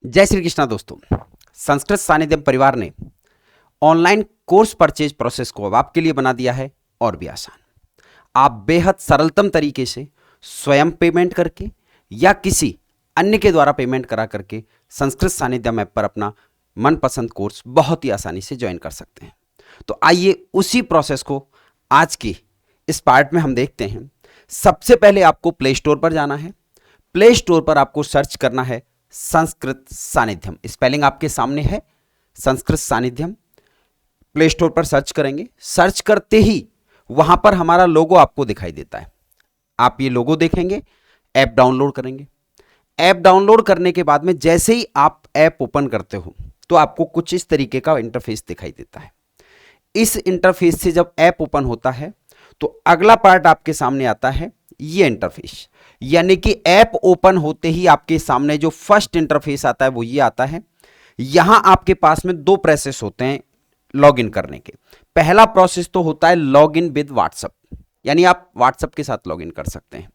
जय श्री कृष्णा दोस्तों। संस्कृत सानिध्यम परिवार ने ऑनलाइन कोर्स परचेज प्रोसेस को अब आपके लिए बना दिया है और भी आसान। आप बेहद सरलतम तरीके से स्वयं पेमेंट करके या किसी अन्य के द्वारा पेमेंट करा करके संस्कृत सानिध्यम ऐप पर अपना मनपसंद कोर्स बहुत ही आसानी से ज्वाइन कर सकते हैं। तो आइए उसी प्रोसेस को आज की इस पार्ट में हम देखते हैं। सबसे पहले आपको प्ले स्टोर पर जाना है। प्ले स्टोर पर आपको सर्च करना है संस्कृत सानिध्यम। स्पेलिंग आपके सामने है, संस्कृत सानिध्यम। प्ले स्टोर पर सर्च करेंगे। सर्च करते ही वहां पर हमारा लोगो आपको दिखाई देता है। आप ये लोगो देखेंगे, ऐप डाउनलोड करेंगे। ऐप डाउनलोड करने के बाद में जैसे ही आप ऐप ओपन करते हो तो आपको कुछ इस तरीके का इंटरफेस दिखाई देता है। इस इंटरफेस से जब ऐप ओपन होता है तो अगला पार्ट आपके सामने आता है ये इंटरफेस। यानी कि ऐप ओपन होते ही आपके सामने जो फर्स्ट इंटरफेस आता है वो ये आता है। यहां आपके पास में दो प्रोसेस होते हैं लॉगिन करने के। पहला प्रोसेस तो होता है लॉगिन विद व्हाट्सएप, यानी आप व्हाट्सएप के साथ लॉगिन कर सकते हैं।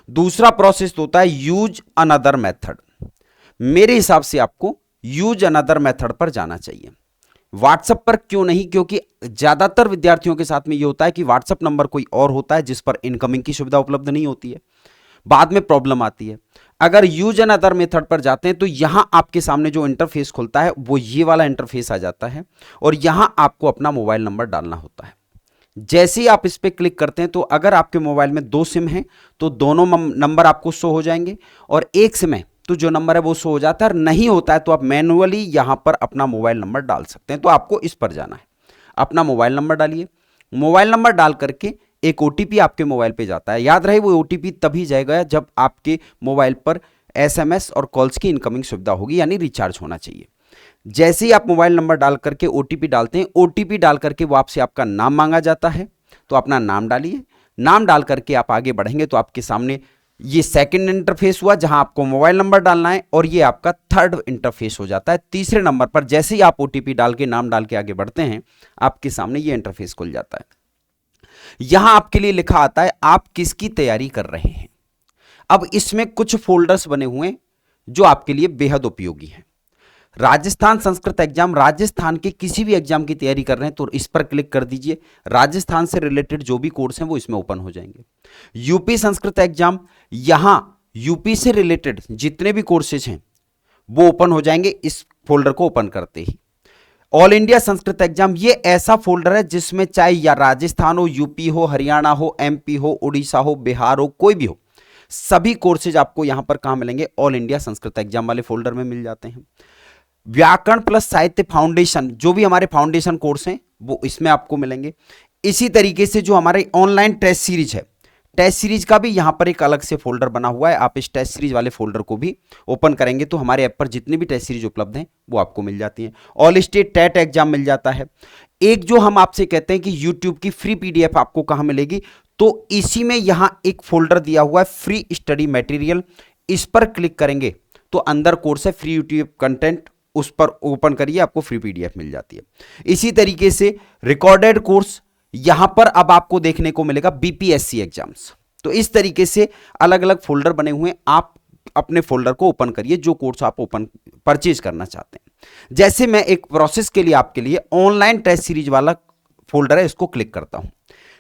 दूसरा प्रोसेस होता है यूज अनदर मेथड। मेरे हिसाब से आपको यूज अनदर मेथड पर जाना चाहिए। व्हाट्सएप पर क्यों नहीं? क्योंकि ज्यादातर विद्यार्थियों के साथ में यह होता है कि व्हाट्सएप नंबर कोई और होता है जिस पर इनकमिंग की सुविधा उपलब्ध नहीं होती है, बाद में प्रॉब्लम आती है। अगर यूज एंड अदर मेथड पर जाते हैं तो यहां आपके सामने जो इंटरफेस खुलता है वो ये वाला इंटरफेस आ जाता है और यहां आपको अपना मोबाइल नंबर डालना होता है। जैसे ही आप इस पर क्लिक करते हैं तो अगर आपके मोबाइल में दो सिम हैं तो दोनों नंबर आपको शो हो जाएंगे, और एक सिम है तो जो नंबर है वो शो हो जाता है, और नहीं होता है तो आप मैनुअली यहां पर अपना मोबाइल नंबर डाल सकते हैं। तो आपको इस पर जाना है, अपना मोबाइल नंबर डालिए। मोबाइल नंबर डाल करके एक ओटीपी आपके मोबाइल पे जाता है। याद रहे वो ओटीपी तभी जाएगा जब आपके मोबाइल पर एसएमएस और कॉल्स की इनकमिंग सुविधा होगी, यानी रिचार्ज होना चाहिए। जैसे ही आप मोबाइल नंबर डाल करके ओटीपी डालते हैं, ओटीपी डाल करके वो आपसे आपका नाम मांगा जाता है, तो अपना नाम डालिए। नाम डाल करके आप आगे बढ़ेंगे तो आपके सामने ये सेकंड इंटरफेस हुआ जहां आपको मोबाइल नंबर डालना है, और ये आपका थर्ड इंटरफेस हो जाता है। तीसरे नंबर पर जैसे ही आप ओटीपी डाल के नाम डाल के आगे बढ़ते हैं आपके सामने ये इंटरफेस खुल जाता है। यहां आपके लिए लिखा आता है आप किसकी तैयारी कर रहे हैं। अब इसमें कुछ फोल्डर्स बने हुए हैं जो आपके लिए बेहद उपयोगी हैं। राजस्थान संस्कृत एग्जाम, राजस्थान के किसी भी एग्जाम की तैयारी कर रहे हैं तो इस पर क्लिक कर दीजिए। राजस्थान से रिलेटेड जो भी कोर्स हैं वो इसमें ओपन हो जाएंगे। यूपी संस्कृत एग्जाम, यहां यूपी से रिलेटेड जितने भी कोर्सेज हैं वो ओपन हो जाएंगे इस फोल्डर को ओपन करते ही। ऑल इंडिया संस्कृत एग्जाम, ये ऐसा फोल्डर है जिसमें चाहे या राजस्थान हो, यूपी हो, हरियाणा हो, एमपी हो, उड़ीसा हो, बिहार हो, कोई भी हो, सभी कोर्सेज आपको यहां पर कहां मिलेंगे? ऑल इंडिया संस्कृत एग्जाम वाले फोल्डर में मिल जाते हैं। व्याकरण प्लस साहित्य फाउंडेशन, जो भी हमारे फाउंडेशन कोर्स हैं वो इसमें आपको मिलेंगे। इसी तरीके से जो हमारे ऑनलाइन टेस्ट सीरीज है, टेस्ट सीरीज का भी यहां पर एक अलग से फोल्डर बना हुआ है। आप इस टेस्ट सीरीज वाले फोल्डर को भी ओपन करेंगे तो हमारे ऐप पर जितनी भी टेस्ट सीरीज उपलब्ध हैं वो आपको मिल जाती हैं। ऑल स्टेट टेट एग्जाम मिल जाता है। एक जो हम आपसे कहते हैं कि यूट्यूब की फ्री पीडीएफ आपको कहां मिलेगी, तो इसी में यहां एक फोल्डर दिया हुआ है फ्री स्टडी मटेरियल। इस पर क्लिक करेंगे तो अंदर कोर्स है फ्री यूट्यूब कंटेंट, उस पर ओपन करिए, आपको फ्री पीडीएफ मिल जाती है। इसी तरीके से रिकॉर्डेड कोर्स, यहां पर अब आपको देखने को मिलेगा बीपीएससी एग्जाम्स। तो इस तरीके से अलग अलग फोल्डर बने हुए हैं। आप अपने फोल्डर को ओपन करिए जो कोर्स आप ओपन परचेज करना चाहते हैं। जैसे मैं एक प्रोसेस के लिए आपके लिए ऑनलाइन टेस्ट सीरीज वाला फोल्डर है, इसको क्लिक करता हूं।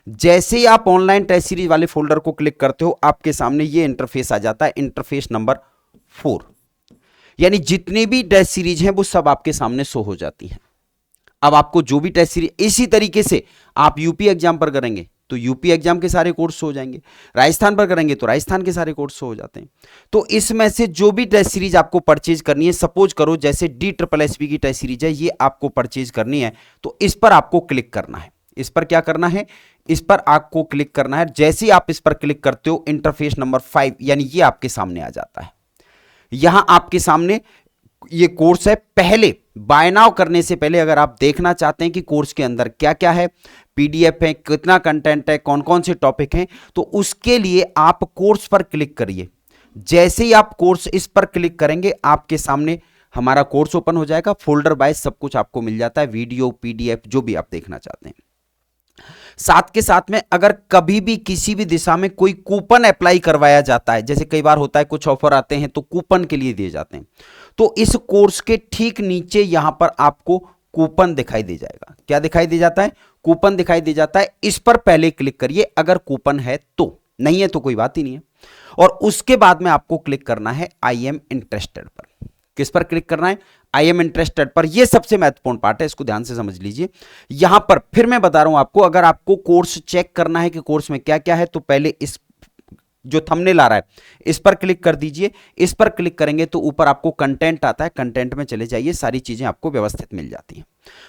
जैसे ही आप ऑनलाइन टेस्ट सीरीज वाले फोल्डर को क्लिक करते हो आपके सामने ये इंटरफेस आ जाता है, इंटरफेस नंबर 4। यानी जितनी भी टेस्ट सीरीज हैं वो सब आपके सामने शो हो जाती हैं। अब आपको जो भी टेस्ट सीरीज, इसी तरीके से आप यूपी एग्जाम पर करेंगे तो यूपी एग्जाम के सारे कोर्स हो जाएंगे, राजस्थान पर करेंगे तो राजस्थान के सारे कोर्स हो जाते हैं। तो इसमें से जो भी टेस्ट सीरीज आपको परचेज करनी है, सपोज करो जैसे DSSB की टेस्ट सीरीज है, ये आपको परचेज करनी है तो इस पर आपको क्लिक करना है। इस पर क्या करना है? इस पर आपको क्लिक करना है। जैसे ही आप इस पर क्लिक करते हो इंटरफेस नंबर 5 यानी ये आपके सामने आ जाता है। यहां आपके सामने ये कोर्स है। पहले बाय नाउ करने से पहले अगर आप देखना चाहते हैं कि कोर्स के अंदर क्या क्या है, पीडीएफ है, कितना कंटेंट है, कौन कौन से टॉपिक हैं, तो उसके लिए आप कोर्स पर क्लिक करिए। जैसे ही आप कोर्स इस पर क्लिक करेंगे आपके सामने हमारा कोर्स ओपन हो जाएगा। फोल्डर वाइज सब कुछ आपको मिल जाता है, वीडियो, पीडीएफ, जो भी आप देखना चाहते हैं। साथ के साथ में अगर कभी भी किसी भी दिशा में कोई कूपन अप्लाई करवाया जाता है, जैसे कई बार होता है कुछ ऑफर आते हैं तो कूपन के लिए दिए जाते हैं, तो इस कोर्स के ठीक नीचे यहां पर आपको कूपन दिखाई दे जाएगा। क्या दिखाई दे जाता है? कूपन दिखाई दे जाता है। इस पर पहले क्लिक करिए अगर कूपन है तो, नहीं है तो कोई बात ही नहीं है। और उसके बाद में आपको क्लिक करना है आई एम इंटरेस्टेड पर। किस पर क्लिक करना है? आई एम इंटरेस्टेड पर। यह सबसे महत्वपूर्ण पार्ट है, इसको ध्यान से समझ लीजिए। यहां पर फिर मैं बता रहा हूं आपको, अगर आपको कोर्स चेक करना है कि कोर्स में क्या क्या है, तो पहले इस जो थंबनेल आ रहा है इस पर क्लिक कर दीजिए। इस पर क्लिक करेंगे तो ऊपर आपको कंटेंट आता है, कंटेंट में चले जाइए, सारी चीजें आपको व्यवस्थित मिल जाती हैं।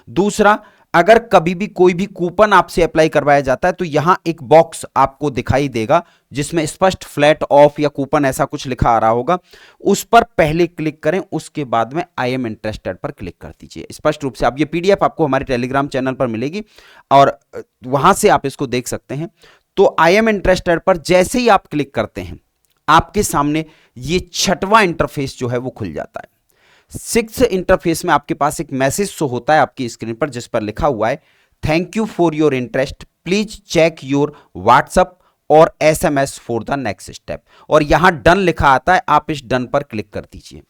दूसरा, अगर कभी भी कोई भी कूपन आपसे अप्लाई करवाया जाता है तो यहां एक बॉक्स आपको दिखाई देगा जिसमें स्पष्ट फ्लैट ऑफ या कूपन ऐसा कुछ लिखा आ रहा होगा, उस पर पहले क्लिक करें, उसके बाद में आई एम इंटरेस्टेड पर क्लिक कर दीजिए। स्पष्ट रूप से आप ये पीडीएफ आपको हमारे टेलीग्राम चैनल पर मिलेगी और वहां से आप इसको देख सकते हैं। तो आई एम इंटरेस्टेड पर जैसे ही आप क्लिक करते हैं आपके सामने ये छठवां इंटरफेस जो है वो खुल जाता है। 6th इंटरफेस में आपके पास एक मैसेज शो होता है आपकी स्क्रीन पर जिस पर लिखा हुआ है thank you for your interest, please check your WhatsApp और SMS for the next step. और यहां डन लिखा आता है, आप इस डन पर क्लिक कर दीजिए।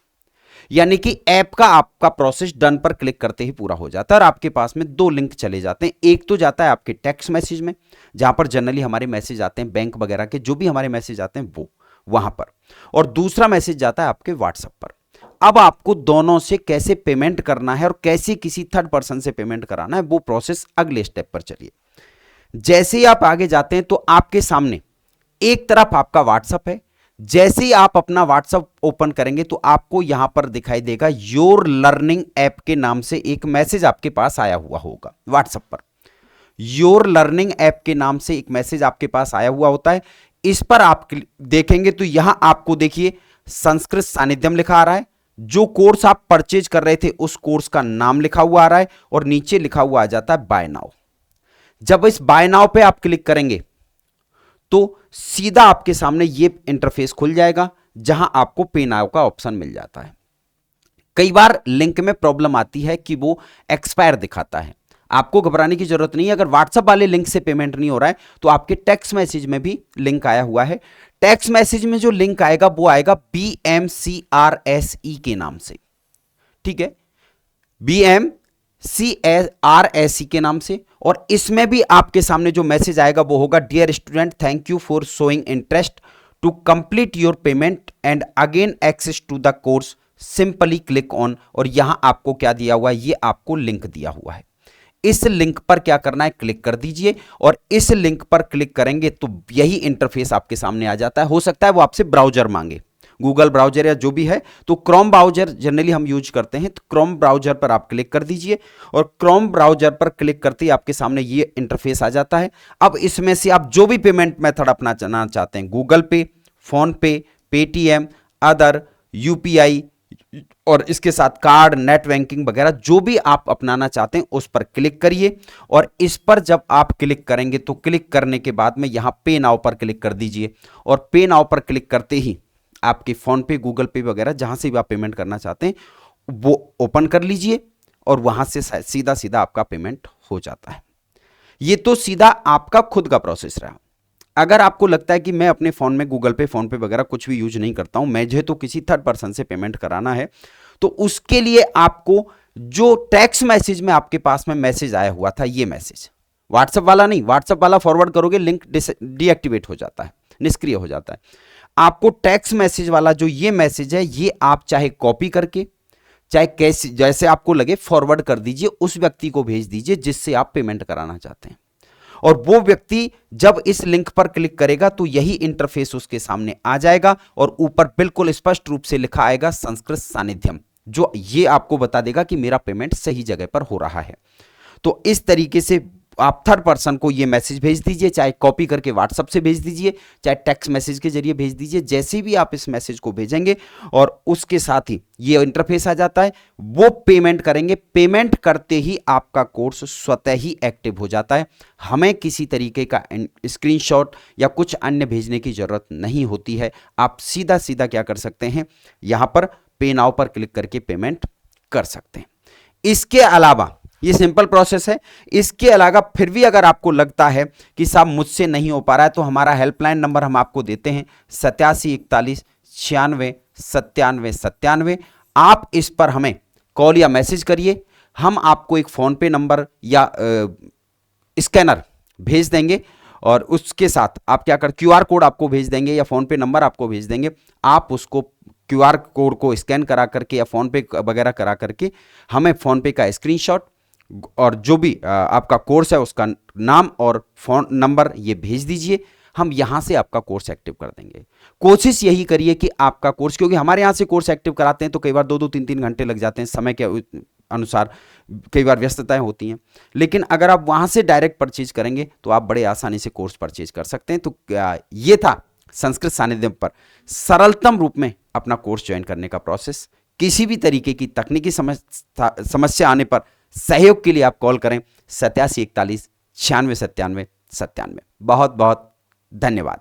यानी कि ऐप का आपका प्रोसेस डन पर क्लिक करते ही पूरा हो जाता है और आपके पास में 2 लिंक चले जाते हैं। एक तो जाता है आपके टेक्स्ट मैसेज में जहां पर जनरली हमारे मैसेज आते हैं, बैंक वगैरह के जो भी हमारे मैसेज आते हैं वो वहां पर, और दूसरा मैसेज जाता है आपके व्हाट्सएप पर। अब आपको दोनों से कैसे पेमेंट करना है और कैसे किसी थर्ड पर्सन से पेमेंट कराना है वो प्रोसेस अगले स्टेप पर चलिए। जैसे ही आप आगे जाते हैं तो आपके सामने एक तरफ आपका व्हाट्सएप है। जैसे ही आप अपना व्हाट्सएप ओपन करेंगे तो आपको यहां पर दिखाई देगा योर लर्निंग ऐप के नाम से एक मैसेज आपके पास आया हुआ होगा व्हाट्सएप पर। योर लर्निंग ऐप के नाम से एक मैसेज आपके पास आया हुआ होता है। इस पर आप देखेंगे तो यहां आपको देखिए संस्कृत सानिध्यम लिखा आ रहा है। जो कोर्स आप परचेज कर रहे थे उस कोर्स का नाम लिखा हुआ आ रहा है और नीचे लिखा हुआ आ जाता है बाय नाउ। जब इस बाय नाउ पे आप क्लिक करेंगे तो सीधा आपके सामने ये इंटरफेस खुल जाएगा जहां आपको पे नाउ का ऑप्शन मिल जाता है। कई बार लिंक में प्रॉब्लम आती है कि वो एक्सपायर दिखाता है, आपको घबराने की जरूरत नहीं है। अगर व्हाट्सएप वाले लिंक से पेमेंट नहीं हो रहा है तो आपके टेक्स्ट मैसेज में भी लिंक आया हुआ है। टेक्स्ट मैसेज में जो लिंक आएगा वो आएगा BMCRSE के नाम से, ठीक है, BMCRSE के नाम से। और इसमें भी आपके सामने जो मैसेज आएगा वो होगा dear student, thank you for showing interest to complete your payment and again access to the course simply click on. और यहां आपको क्या दिया हुआ है, ये आपको लिंक दिया हुआ है। इस लिंक पर क्या करना है, क्लिक कर दीजिए। और इस लिंक पर क्लिक करेंगे तो यही इंटरफेस आपके सामने आ जाता है। हो सकता है वो आपसे ब्राउजर मांगे, गूगल ब्राउजर या जो भी है, तो क्रोम ब्राउजर जनरली हम यूज करते हैं, तो क्रोम ब्राउजर पर आप क्लिक कर दीजिए। और क्रोम ब्राउजर पर क्लिक करते ही आपके सामने ये इंटरफेस आ जाता है। अब इसमें से आप जो भी पेमेंट मेथड अपनाना चाहते हैं, गूगल पे, फोन पे, पेटीएम, अदर, यूपीआई और इसके साथ कार्ड, नेट बैंकिंग वगैरह जो भी आप अपनाना चाहते हैं उस पर क्लिक करिए। और इस पर जब आप क्लिक करेंगे तो क्लिक करने के बाद में यहां पे नाउ पर क्लिक कर दीजिए। और पे नाउ पर क्लिक करते ही आपके फोन पे, गूगल पे वगैरह जहां से भी आप पेमेंट करना चाहते हैं वो ओपन कर लीजिए और वहां से सीधा सीधा आपका पेमेंट हो जाता है। ये तो सीधा आपका खुद का प्रोसेस रहा। अगर आपको लगता है कि मैं अपने फोन में गूगल पे, फोन पे वगैरह कुछ भी यूज नहीं करता हूं, मुझे तो किसी थर्ड पर्सन से पेमेंट कराना है, तो उसके लिए आपको जो टेक्स्ट मैसेज में आपके पास में मैसेज आया हुआ था, ये मैसेज व्हाट्सएप वाला नहीं, व्हाट्सएप वाला फॉरवर्ड करोगे लिंक डीएक्टिवेट हो जाता है, निष्क्रिय हो जाता है। आपको टेक्स्ट मैसेज वाला जो ये मैसेज है, ये आप चाहे कॉपी करके, चाहे कैसे जैसे आपको लगे फॉरवर्ड कर दीजिए, उस व्यक्ति को भेज दीजिए जिससे आप पेमेंट कराना चाहते हैं। और वो व्यक्ति जब इस लिंक पर क्लिक करेगा तो यही इंटरफेस उसके सामने आ जाएगा और ऊपर बिल्कुल स्पष्ट रूप से लिखा आएगा संस्कृत सानिध्यम, जो ये आपको बता देगा कि मेरा पेमेंट सही जगह पर हो रहा है। तो इस तरीके से आप थर्ड पर्सन को ये मैसेज भेज दीजिए, चाहे कॉपी करके व्हाट्सएप से भेज दीजिए, चाहे टेक्स्ट मैसेज के जरिए भेज दीजिए। जैसे भी आप इस मैसेज को भेजेंगे और उसके साथ ही ये इंटरफेस आ जाता है, वो पेमेंट करेंगे। पेमेंट करते ही आपका कोर्स स्वतः ही एक्टिव हो जाता है। हमें किसी तरीके का स्क्रीनशॉट या कुछ अन्य भेजने की जरूरत नहीं होती है। आप सीधा सीधा क्या कर सकते हैं, यहां पर पे नाउ पर क्लिक करके पेमेंट कर सकते हैं। इसके अलावा ये सिंपल प्रोसेस है। इसके अलावा फिर भी अगर आपको लगता है कि साहब मुझसे नहीं हो पा रहा है, तो हमारा हेल्पलाइन नंबर हम आपको देते हैं 8741 96 97 97। आप इस पर हमें कॉल या मैसेज करिए, हम आपको एक फ़ोन पे नंबर या स्कैनर भेज देंगे और उसके साथ आप क्या कर क्यूआर कोड आपको भेज देंगे या फ़ोन पे नंबर आपको भेज देंगे। आप उसको क्यूआर कोड को स्कैन करा करके या फ़ोन पे वगैरह करा करके हमें फ़ोन पे का स्क्रीनशॉट और जो भी आपका कोर्स है उसका नाम और फ़ोन नंबर ये भेज दीजिए। हम यहाँ से आपका कोर्स एक्टिव कर देंगे। कोशिश यही करिए कि आपका कोर्स, क्योंकि हमारे यहाँ से कोर्स एक्टिव कराते हैं तो कई बार 2-2 3-3 घंटे लग जाते हैं, समय के अनुसार कई बार व्यस्तताएं होती हैं। लेकिन अगर आप वहाँ से डायरेक्ट परचेज करेंगे तो आप बड़े आसानी से कोर्स परचेज कर सकते हैं। तो ये था संस्कृत सानिध्य पर सरलतम रूप में अपना कोर्स ज्वाइन करने का प्रोसेस। किसी भी तरीके की तकनीकी समस्या आने पर सहयोग के लिए आप कॉल करें 8741 96 97 97। बहुत बहुत धन्यवाद।